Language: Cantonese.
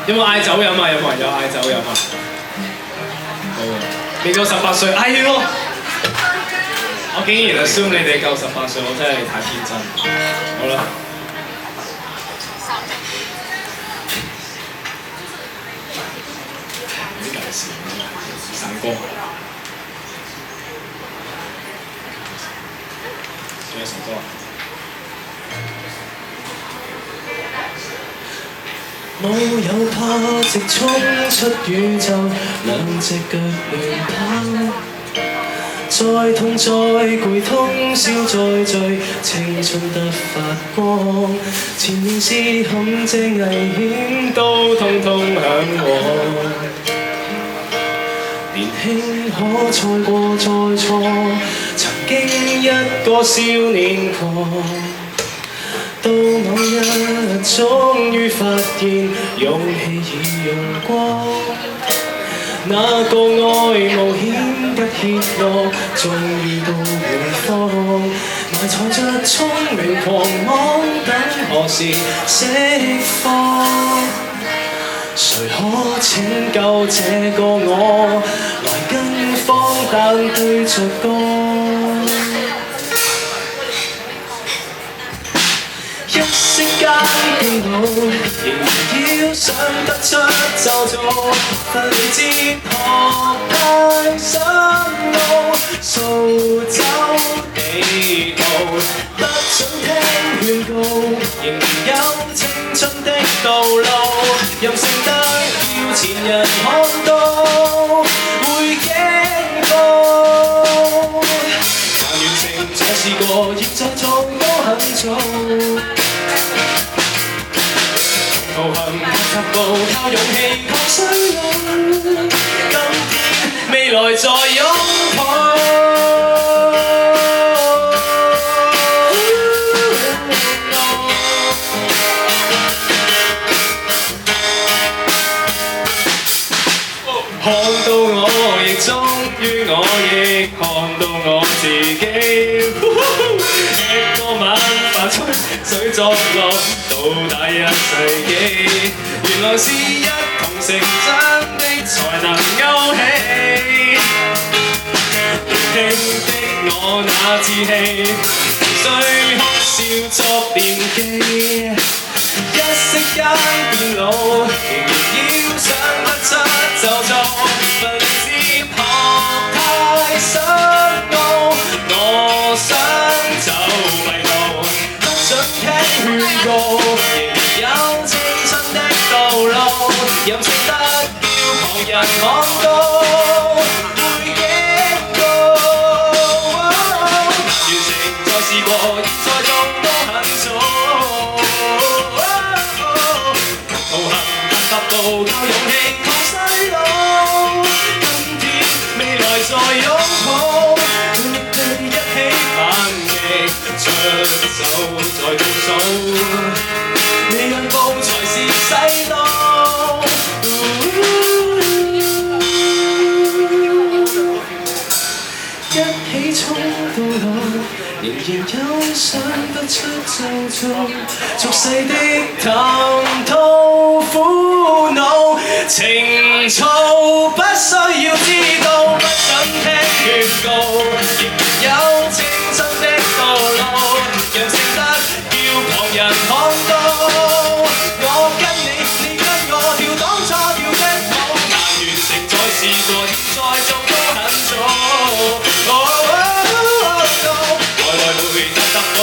有冇嗌酒飲啊？有冇人有嗌酒飲啊？冇。未夠18歲，係喎！我竟然assume你哋夠18歲，我真係太天真。好啦。啲介紹，散歌。仲有首歌啊？冇有怕，直衝出宇宙，兩隻腳亂跑。再痛再攰，通宵再醉，青春得發光。前面是陷阱危險，都通通向往。年輕可錯過再錯，曾經一個少年狂。到某日，終於發現勇氣已用光。那個愛冒險不怯懦，終於到回放。埋藏着聰明狂妄，等何時釋放？誰可拯救這個我，來跟荒誕對着幹？一息間變老，仍然要想得出就做，奮力哲學太深奧，掃走地圖，不想聽勸告，仍然有青春的道路，任性得要前人看到，會驚告。還完成再試過，亦再做都肯做。步行踏步，靠勇氣抗衰老。今天未來再擁抱。看到我，亦終於我亦看到我自己。吃多晚飯吹水作樂，到大一世紀。原來是一同成長的才能勾起。年輕的我那志氣，雖哭笑作惦記。一息間變老，仍然要想得出就做，奮力哲學太深奧，我想走迷途，不想聽勸告，仍然有青春的道路，任性得叫旁人看到，會驚告。完成再試過，現在做都肯做。靠勇氣抗衰老，今天未來再擁抱，每日一起反擊出手再倒數，你讓步才是洗腦。一起衝到老，仍然有想得出就做，俗世的談吐苦惱，情操不需要知道，不想聽勸告，仍然有青春的道路，任性得叫旁人看到，我跟你，你跟我跳當初跳的舞，難完成再試過，再做都肯做。來來回踏踏步。